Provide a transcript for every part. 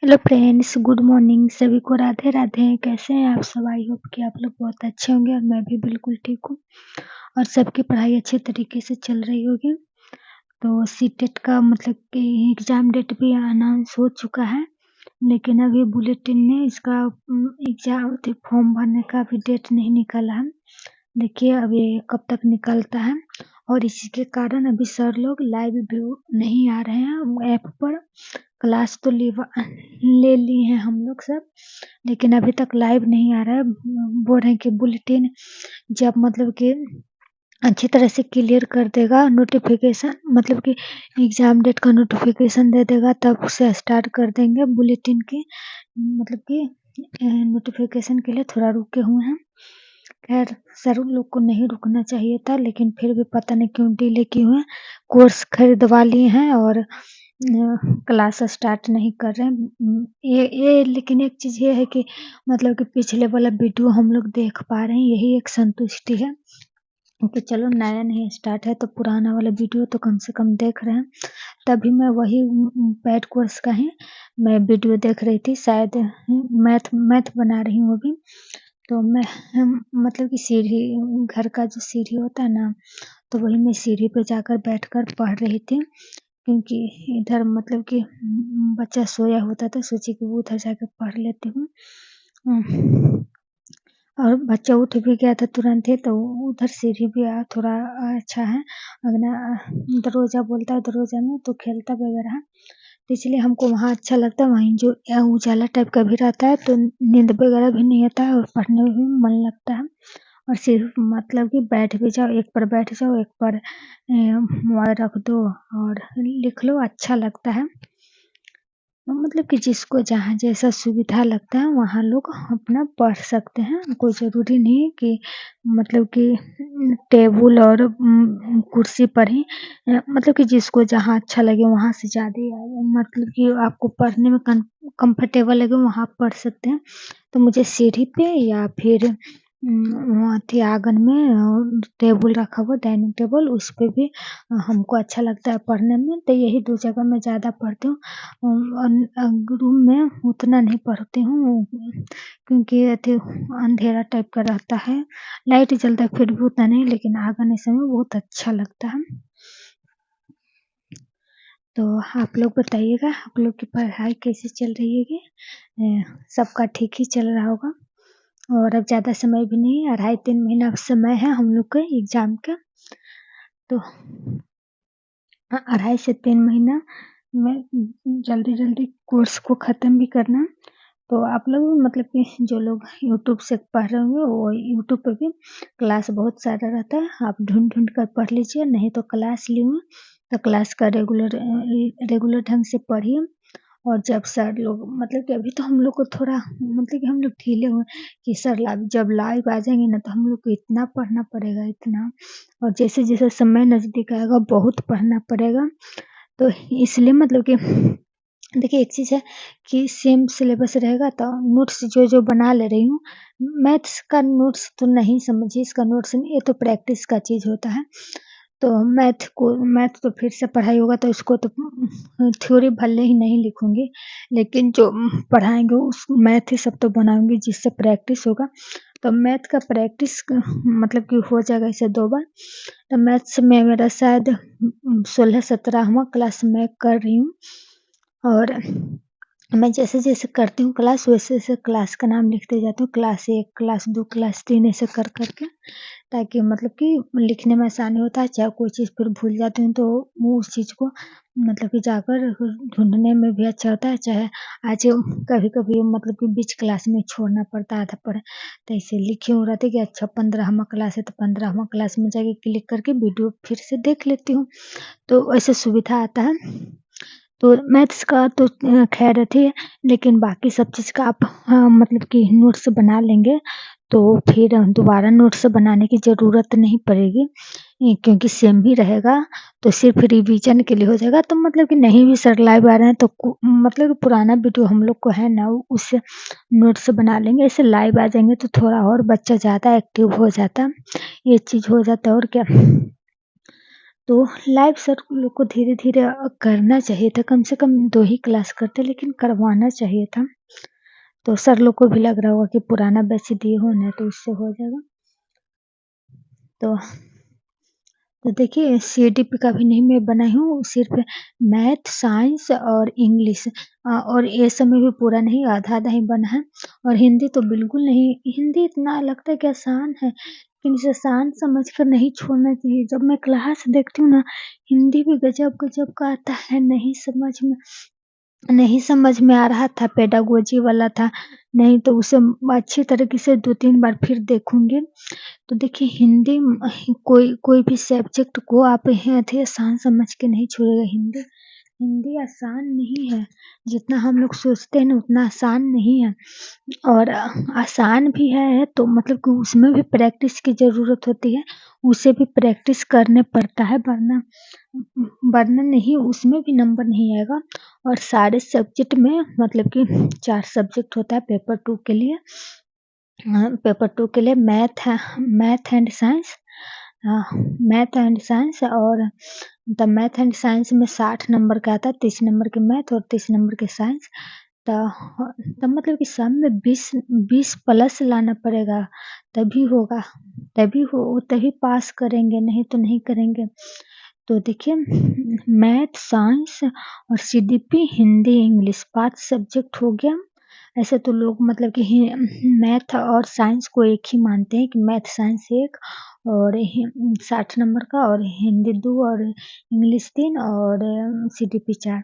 Hello friends, good morning. सभी को राधे राधे। कैसे हैं आप सब? आई होप कि आप लोग बहुत अच्छे होंगे और मैं भी बिल्कुल ठीक हूँ और सबकी पढ़ाई अच्छे तरीके से चल रही होगी। तो सीटेट का मतलब कि एग्ज़ाम डेट भी अनाउंस हो चुका है, लेकिन अभी बुलेटिन ने इसका एग्ज़ाम फॉर्म भरने का अभी डेट नहीं निकाला है। देखिए अब ये कब तक निकलता है। और इसी के कारण अभी सर लोग लाइव व्यू नहीं आ रहे हैं ऐप पर। क्लास तो ले ली हैं हम लोग सब, लेकिन अभी तक लाइव नहीं आ रहा है। बोल रहे हैं कि बुलेटिन जब मतलब कि अच्छी तरह से क्लियर कर देगा नोटिफिकेशन, मतलब कि एग्ज़ाम डेट का नोटिफिकेशन दे देगा, तब उसे स्टार्ट कर देंगे बुलेटिन की। मतलब कि नोटिफिकेशन के लिए थोड़ा रुके हुए हैं। खैर सर लोग को नहीं रुकना चाहिए था, लेकिन फिर भी पता नहीं क्यों डिले किए हुए हैं। कोर्स खरीदवा लिए हैं और क्लास स्टार्ट नहीं कर रहे हैं। ये लेकिन एक चीज़ ये है कि मतलब कि पिछले वाला वीडियो हम लोग देख पा रहे हैं, यही एक संतुष्टि है कि चलो नया नहीं स्टार्ट है तो पुराना वाला वीडियो तो कम से कम देख रहे हैं। तभी मैं वही पैड कोर्स का ही मैं वीडियो देख रही थी, शायद मैथ बना रही हूँ अभी। तो मैं मतलब कि सीढ़ी, घर का जो सीढ़ी होता है ना, तो वही मैं सीढ़ी पे जाकर बैठकर पढ़ रही थी, क्योंकि इधर मतलब कि बच्चा सोया होता था, सोची कि उधर जाकर पढ़ लेती हूँ। और बच्चा उठ भी गया था तुरंत ही, तो उधर सीढ़ी भी थोड़ा अच्छा है। अगना दरवाज़ा बोलता है, दरवाज़ा में तो खेलता वगैरह है, तो इसलिए हमको वहाँ अच्छा लगता है। वहीं जो उजाला टाइप का भी रहता है तो नींद वगैरह भी नहीं आता है और पढ़ने में भी मन लगता है। और सिर्फ मतलब कि बैठ भी जाओ, एक पर बैठ जाओ, एक पर मोबाइल रख दो और लिख लो, अच्छा लगता है। मतलब कि जिसको जहाँ जैसा सुविधा लगता है वहाँ लोग अपना पढ़ सकते हैं। कोई ज़रूरी नहीं है कि मतलब कि टेबल और कुर्सी पर ही मतलब कि जिसको जहाँ अच्छा लगे वहाँ से ज़्यादा मतलब कि आपको पढ़ने में कंफर्टेबल लगे वहाँ पढ़ सकते हैं। तो मुझे सीढ़ी पे या फिर वहाँ थी आँगन में टेबल रखा हुआ, डाइनिंग टेबल, उस पे भी हमको अच्छा लगता है पढ़ने में। तो यही 2 जगह मैं ज़्यादा पढ़ती हूँ। रूम में उतना नहीं पढ़ती हूँ, क्योंकि अथी अंधेरा टाइप का रहता है। लाइट जलता है फिर भी उतना नहीं, लेकिन आँगन ऐसे में बहुत अच्छा लगता है। तो आप लोग बताइएगा, आप लोग की पढ़ाई कैसी चल रही है? सबका ठीक ही चल रहा होगा। और अब ज़्यादा समय भी नहीं है, 2.5-3 महीना अब समय है हम लोग के एग्ज़ाम का। तो 2.5 से 3 महीना में जल्दी-जल्दी कोर्स को ख़त्म भी करना। तो आप लोग मतलब कि जो लोग यूट्यूब से पढ़ रहे होंगे, वो यूट्यूब पे भी क्लास बहुत सारा रहता है, आप ढूँढ-ढूँढ कर पढ़ लीजिए, नहीं तो क्लास ली हूँ, तो क्लास का रेगुलर ढंग से पढ़िए। और जब सर लोग मतलब कि अभी तो हम लोग को थोड़ा मतलब कि हम लोग ढीले हुए हैं कि सर जब लाइव आ जाएँगे ना, तो हम लोग को इतना पढ़ना पड़ेगा, इतना। और जैसे-जैसे समय नज़दीक आएगा बहुत पढ़ना पड़ेगा। तो इसलिए मतलब कि देखिए एक चीज़ है कि सेम सिलेबस रहेगा तो नोट्स जो-जो बना ले रही हूँ, मैथ्स का नोट्स तो नहीं समझिए, इसका नोट्स नहीं, ये तो प्रैक्टिस का चीज़ होता है। तो मैथ तो फिर से पढ़ाई होगा तो इसको तो थ्योरी भले ही नहीं लिखूँगी, लेकिन जो पढ़ाएँगे उस मैथ ही सब तो बनाऊँगी जिससे प्रैक्टिस होगा। तो मैथ का प्रैक्टिस मतलब कि हो जाएगा ऐसे 2 बार। तो मैथ्स में मेरा शायद 16-17वाँ क्लास मैं कर रही हूँ। और मैं जैसे-जैसे करती हूँ क्लास, वैसे-वैसे क्लास का नाम लिखते जाती हूँ। क्लास 1, क्लास 2, क्लास 3 ऐसे कर के, ताकि मतलब कि लिखने में आसानी होता है। चाहे कोई चीज़ फिर भूल जाती हूँ तो वो उस चीज़ को मतलब कि जाकर ढूँढने में भी अच्छा होता है। चाहे आज कभी-कभी मतलब कि बीच क्लास में छोड़ना पड़ता है आधा पढ़े, तो ऐसे लिखी हूँ रहती है कि अच्छा 15वाँ क्लास है तो 15वाँ क्लास में जाके क्लिक करके वीडियो फिर से देख लेती हूँ। तो ऐसे सुविधा आता है। तो मैथ्स का तो ख़ैर अथी है, लेकिन बाकी सब चीज़ का आप मतलब कि नोट्स बना लेंगे, तो फिर दोबारा नोट्स बनाने की ज़रूरत नहीं पड़ेगी, क्योंकि सेम ही रहेगा, तो सिर्फ़ रिवीजन के लिए हो जाएगा। तो मतलब कि नहीं भी सर लाइव आ रहे हैं तो मतलब कि पुराना वीडियो हम लोग को है ना, उससे नोट्स बना लेंगे। ऐसे लाइव आ जाएँगे तो थोड़ा और बच्चा ज़्यादा एक्टिव हो जाता, ये चीज़ हो जाता है और क्या। तो लाइव सर लोग को धीरे-धीरे करना चाहिए था, कम से कम 2 ही क्लास करते लेकिन करवाना चाहिए था। तो सर लोग को भी लग रहा होगा कि पुराना बैच दिए हो ना तो उससे हो जाएगा। तो देखिए सीडीपी का भी नहीं मैं बनाई हूँ, सिर्फ़ मैथ, साइंस और इंग्लिश और ये सब में भी पूरा नहीं, आधा-आधा ही बना है और हिंदी तो बिल्कुल नहीं, हिंदी इतना लगता है कि आसान है, लेकिन इसे आसान समझकर नहीं छोड़ना चाहिए। जब मैं क्लास देखती हूँ ना, हिंदी भी गज़ब-गज़ब का आता है, नहीं समझ में आ रहा था, पेडागोजी वाला था, नहीं तो उसे अच्छी तरीके से 2-3 बार फिर देखूँगी। तो देखिए हिंदी कोई कोई भी सब्जेक्ट को आप अति आसान समझ के नहीं छोड़िएगा। हिंदी हिंदी आसान नहीं है, जितना हम लोग सोचते हैं ना उतना आसान नहीं है और आसान भी है तो मतलब कि उसमें भी प्रैक्टिस की ज़रूरत होती है, उसे भी प्रैक्टिस करने पड़ता है वरना नहीं उसमें भी नंबर नहीं आएगा और सारे सब्जेक्ट में मतलब कि 4 सब्जेक्ट होता है पेपर 2 के लिए। पेपर 2 के लिए मैथ एंड साइंस और द मैथ एंड साइंस में 60 नंबर का आता है, 30 नंबर के मैथ और 30 नंबर के साइंस। त तब मतलब कि सब में 20 प्लस लाना पड़ेगा, तभी होगा, तभी पास करेंगे, नहीं तो नहीं करेंगे। तो देखिए मैथ, साइंस और सीडीपी, हिंदी, इंग्लिश 5 सब्जेक्ट हो गया। ऐसे तो लोग मतलब कि मैथ और साइंस को एक ही मानते हैं कि मैथ साइंस एक और 60 नंबर का और हिंदी 2 और इंग्लिश 3 और सीडीपी 4।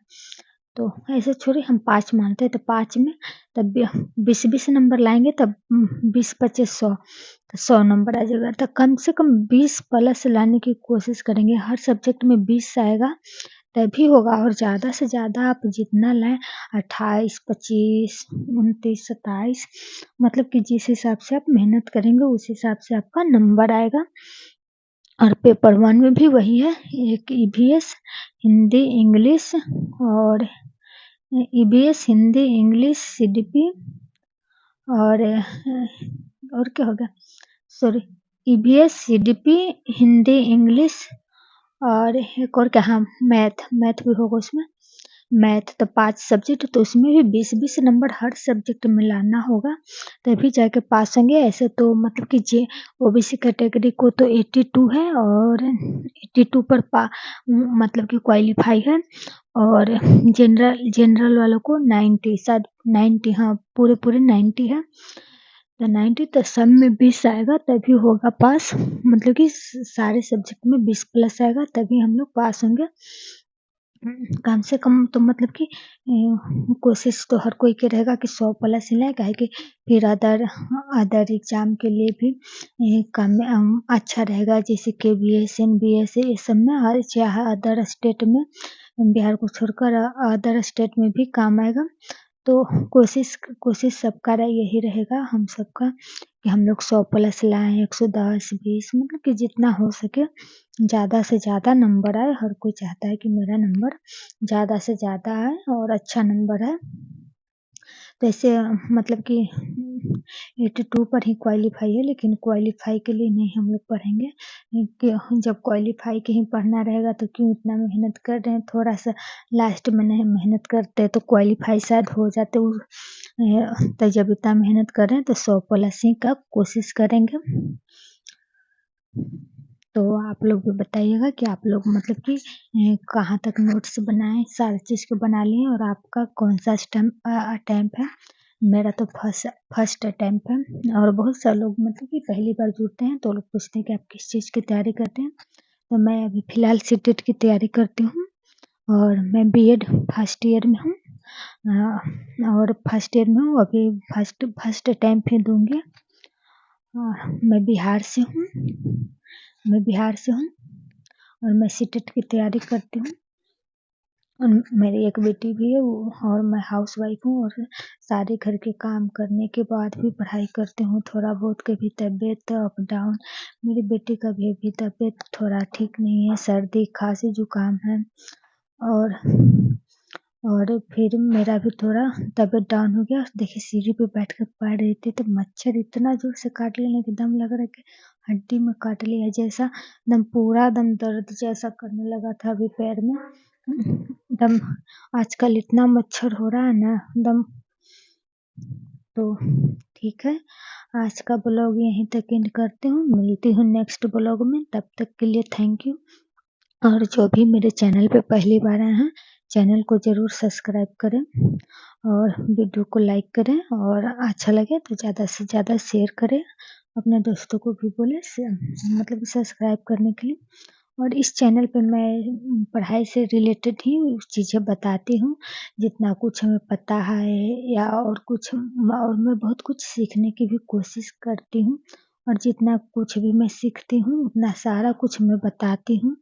तो ऐसे छोड़िए हम 5 मानते हैं तो 5 में तब 20-20 नंबर लाएँगे तब 20-25 100 तो 100 नंबर आ जाएगा। तो कम से कम 20 प्लस लाने की कोशिश करेंगे। हर सब्जेक्ट में 20 आएगा तभी होगा और ज़्यादा से ज़्यादा आप जितना लाएँ 28, 25, 29, 27 मतलब कि जिस हिसाब से आप मेहनत करेंगे उस हिसाब से आपका नंबर आएगा। और पेपर 1 में भी वही है, एक ईवीएस, हिंदी, इंग्लिश और ईवीएस, हिंदी, इंग्लिश, सीडीपी और क्या हो गया? Sorry EVS, CDP, Hindi, English और एक और क्या हाँ, मैथ भी होगा उसमें। मैथ तो 5 सब्जेक्ट तो उसमें भी 20-20 नंबर हर सब्जेक्ट में लाना होगा, तभी जाके पास होंगे। ऐसे तो मतलब कि ओबीसी कैटेगरी को तो 82 है और 82 पर मतलब कि क्वालीफाई है और जनरल वालों को 90 शायद 90 हाँ, पूरे 90 है। तो 90 तो सब में 20 आएगा तभी होगा पास मतलब कि सारे सब्जेक्ट में 20 प्लस आएगा तभी हम लोग पास होंगे। कम से कम तो मतलब कि कोशिश तो हर कोई के रहेगा कि 100 प्लस ही लाए काहे कि फिर अदर एग्ज़ाम के लिए भी अच्छा रहेगा जैसे केवीएस, एनबीएस ये सब में हर चाहे अदर स्टेट में बिहार को छोड़कर अदर स्टेट में भी काम आएगा। तो कोशिश सबका यही रहेगा हम सबका कि हम लोग 100 प्लस लाएँ, 110, 20 मतलब कि जितना हो सके ज़्यादा से ज़्यादा नंबर आए। हर कोई चाहता है कि मेरा नंबर ज़्यादा से ज़्यादा आए और अच्छा नंबर आए। तो ऐसे मतलब कि 82 पर ही क्वालीफाई है लेकिन क्वालीफाई के लिए नहीं हम लोग पढ़ेंगे कि जब क्वालीफाई के ही पढ़ना रहेगा तो क्यों इतना मेहनत कर रहे हैं, थोड़ा-सा लास्ट में नहीं मेहनत करते तो क्वालीफाई शायद हो जाते तो जब इतना मेहनत कर रहे हैं तो 100 प्लस ही का कोशिश करेंगे। तो आप लोग भी बताइएगा कि आप लोग मतलब कि कहाँ तक नोट्स बनाए, सारी चीज़ को बना लिए और आपका कौन-सा अटेम्प्ट है। मेरा तो फर्स्ट अटेम्प्ट है और बहुत सारे लोग मतलब कि पहली बार जुड़ते हैं तो लोग पूछते हैं कि आप किस चीज़ की तैयारी करते हैं। तो मैं अभी फ़िलहाल सीटेट की तैयारी करती हूँ और मैं बीएड फर्स्ट ईयर में हूँ और फर्स्ट ईयर में हूँ अभी फर्स्ट अटेम्प्ट ही दूँगी। मैं बिहार से हूँ और मैं सीटेट की तैयारी करती हूँ और मेरी एक बेटी भी है वो और मैं हाउसवाइफ़ हूँ और सारे घर के काम करने के बाद भी पढ़ाई करती हूँ। थोड़ा बहुत कभी तबीयत अप डाउन मेरी बेटी का भी अभी तबीयत थोड़ा ठीक नहीं है, सर्दी, खाँसी, जुकाम है और और फिर मेरा भी थोड़ा तबीयत डाउन हो गया। देखिए सीढ़ी पे बैठ कर पढ़ रही थी तो मच्छर इतना ज़ोर से काट लिया ना कि दम लग रहा है कि हड्डी में काट लिया जैसा, एकदम पूरा दम दर्द जैसा करने लगा था अभी पैर में। दम आजकल इतना मच्छर हो रहा है ना दम। तो ठीक है, आज का ब्लॉग यहीं तक एंड करती हूँ। मिलती हूँ नेक्स्ट ब्लॉग में, तब तक के लिए थैंक यू। और जो भी मेरे चैनल पे पहली बार आए हैं, चैनल को ज़रूर सब्सक्राइब करें और वीडियो को लाइक करें और अच्छा लगे तो ज़्यादा से ज़्यादा शेयर करें। अपने दोस्तों को भी बोलें मतलब सब्सक्राइब करने के लिए। और इस चैनल पे मैं पढ़ाई से रिलेटेड ही चीज़ें बताती हूँ, जितना कुछ हमें पता है या और कुछ और मैं बहुत कुछ सीखने की भी कोशिश करती हूँ। और जितना कुछ भी मैं सीखती हूँ, उतना सारा कुछ मैं बताती हूँ।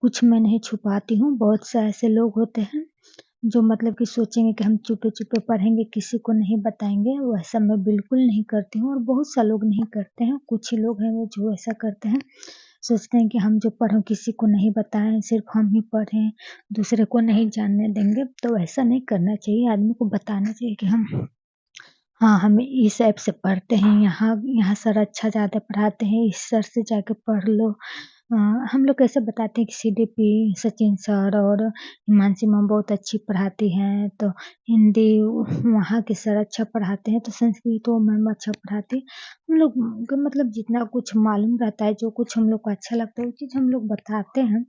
कुछ मैं नहीं छुपाती हूँ। बहुत से ऐसे लोग होते हैं जो मतलब कि सोचेंगे कि हम चुपे-चुपे पढ़ेंगे, किसी को नहीं बताएँगे, वैसा मैं बिल्कुल नहीं करती हूँ और बहुत सा लोग नहीं करते हैं। कुछ ही लोग हैं वो जो ऐसा करते हैं, सोचते हैं कि हम जो पढ़ें किसी को नहीं बताएँ, सिर्फ़ हम ही पढ़ें, दूसरे को नहीं जानने देंगे, तो ऐसा नहीं करना चाहिए। आदमी को बताना चाहिए कि हम हाँ, हम इस ऐप से पढ़ते हैं, यहाँ सर अच्छा ज़्यादा पढ़ाते हैं, इस सर से जाके पढ़ लो। हम लोग कैसे बताते हैं कि सीडीपी, सचिन सर और हिमांशी मैम बहुत अच्छी पढ़ाती हैं, तो हिंदी वहाँ के सर अच्छा पढ़ाते हैं, तो संस्कृत वो मैम अच्छा पढ़ाती हैं। हम लोग को मतलब जितना कुछ मालूम रहता है, जो कुछ हम लोग को अच्छा लगता है, वो चीज़ हम लोग बताते हैं,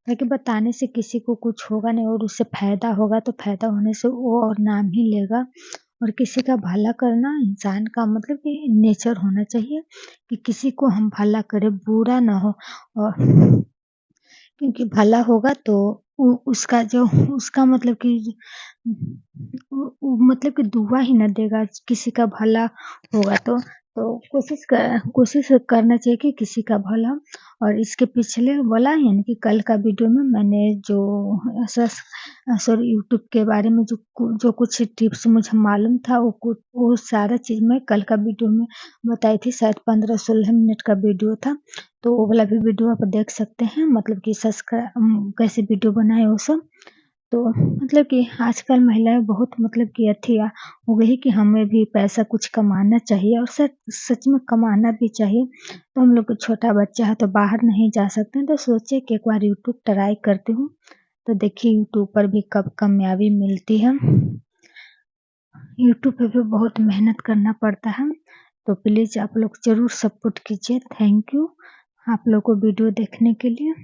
ताकि बताने से किसी को कुछ होगा नहीं और उससे फ़ायदा होगा, तो फ़ायदा होने से वो और नाम ही लेगा। और किसी का भला करना इंसान का मतलब कि नेचर होना चाहिए कि किसी को हम भला करें, बुरा ना हो। और क्योंकि भला होगा तो उसका जो उसका मतलब कि वो मतलब कि दुआ ही ना देगा, किसी का भला होगा तो कोशिश करना चाहिए कि किसी का भला हो। और इसके पिछले वाला यानी कि कल का वीडियो में मैंने जो सॉरी यूट्यूब के बारे में जो कुछ टिप्स मुझे मालूम था वो सारा चीज़ मैं कल का वीडियो में बताई थी। शायद 15-16 मिनट का वीडियो था। तो वो वाला भी वीडियो आप देख सकते हैं, मतलब कि कैसे वीडियो बनाएँ वो सब। तो मतलब कि आजकल महिलाएँ बहुत मतलब कि हो गई है कि हमें भी पैसा कुछ कमाना चाहिए और सच सच में कमाना भी चाहिए। तो हम लोग को छोटा बच्चा है तो बाहर नहीं जा सकते हैं, तो सोचे कि एक बार यूट्यूब ट्राई करती हूँ। तो देखिए यूट्यूब पर भी कब कामयाबी मिलती है। यूट्यूब पे भी बहुत मेहनत करना पड़ता है। तो प्लीज़ आप लोग ज़रूर सपोर्ट कीजिए। थैंक यू आप लोग को वीडियो देखने के लिए।